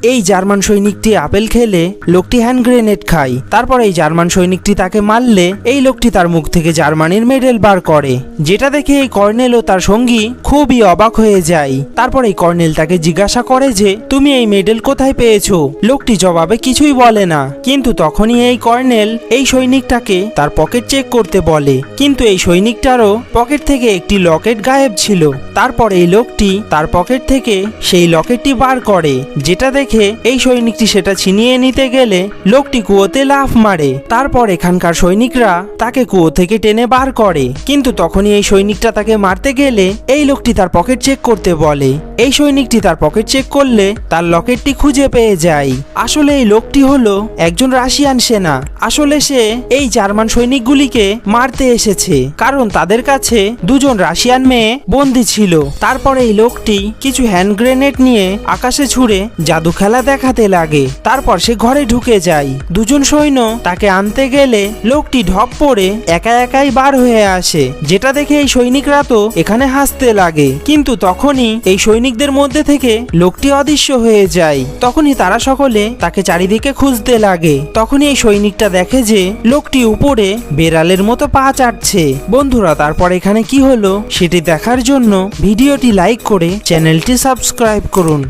এই German সৈনিকটি apple খেলে লোকটি হ্যান্ড গ্রেনেড খায়। তারপর এই জার্মান সৈনিকটি তাকে মারলে এই লোকটি তার মুখ থেকে জার্মানির মেডেল বার করে, যেটা দেখে এই কর্নেল ও তার সঙ্গী খুবই অবাক হয়ে যায়। তারপর এই কর্নেল তাকে জিজ্ঞাসা করে যে তুমি এই মেডেল কোথায় পেয়েছো। লোকটি জবাবে কিছুই বলে না, কিন্তু তখনই এই কর্নেল এই সৈনিকটাকে তার পকেট চেক করতে বলে, কিন্তু এই সৈনিকটারও পকেট থেকে একটি লকেট গায়েব ছিল। তারপর এই লোকটি তার পকেট থেকে সেই লকেটটি বার করে, যেটা দেখে এই সৈনিকটি সেটা ছিনিয়ে নিতে গেলে লোকটি কুয়োতে লাফ মারে। তারপর এখানকার সৈনিকরা তাকে কুয়ো থেকে টেনে বার করে, কিন্তু তখনই এই সৈনিকটা তাকে মারতে গেলে এই লোকটি তার পকেট চেক করতে বলে। এই সৈনিকটি তার পকেট চেক করলে তার লকেটটি খুঁজে পেয়ে যায়। আসলে এই লোকটি হলো একজন রাশিয়ান সেনা। আসলে সে এই জার্মান সৈনিকগুলিকে মারতে এসেছে, কারণ তাদের কাছে দুজন রাশিয়ান মেয়ে বন্দী ছিল। তারপরে এই লোকটি কিছু হ্যান্ড গ্রেনেড নিয়ে আকাশে ছুড়ে জাদু খেলা দেখাতে লাগে। তারপর সে ঘরে ঢুকে যায়। দুজন সৈন্য তাকে আনতে গেলে লোকটি ঢপ পড়ে একা একাই বার হয়ে আসে, যেটা দেখে এই সৈনিকরা তো এখানে হাসতে লাগে। কিন্তু তখনই এই সৈনিকদের মধ্যে থেকে লোকটি অদৃশ্য হয়ে যায়। তখনই তারা সকলে তাকে চারিদিকে খুঁজতে লাগে। তখনই এই সৈনিকটা দেখে যে লোকটি উপরে বেড়ালের মতো পা চাটছে। বন্ধুরা, তারপর এখানে কি হলো সেটি দেখার জন্য ভিডিওটি লাইক করে চ্যানেলটি সাবস্ক্রাইব করুন।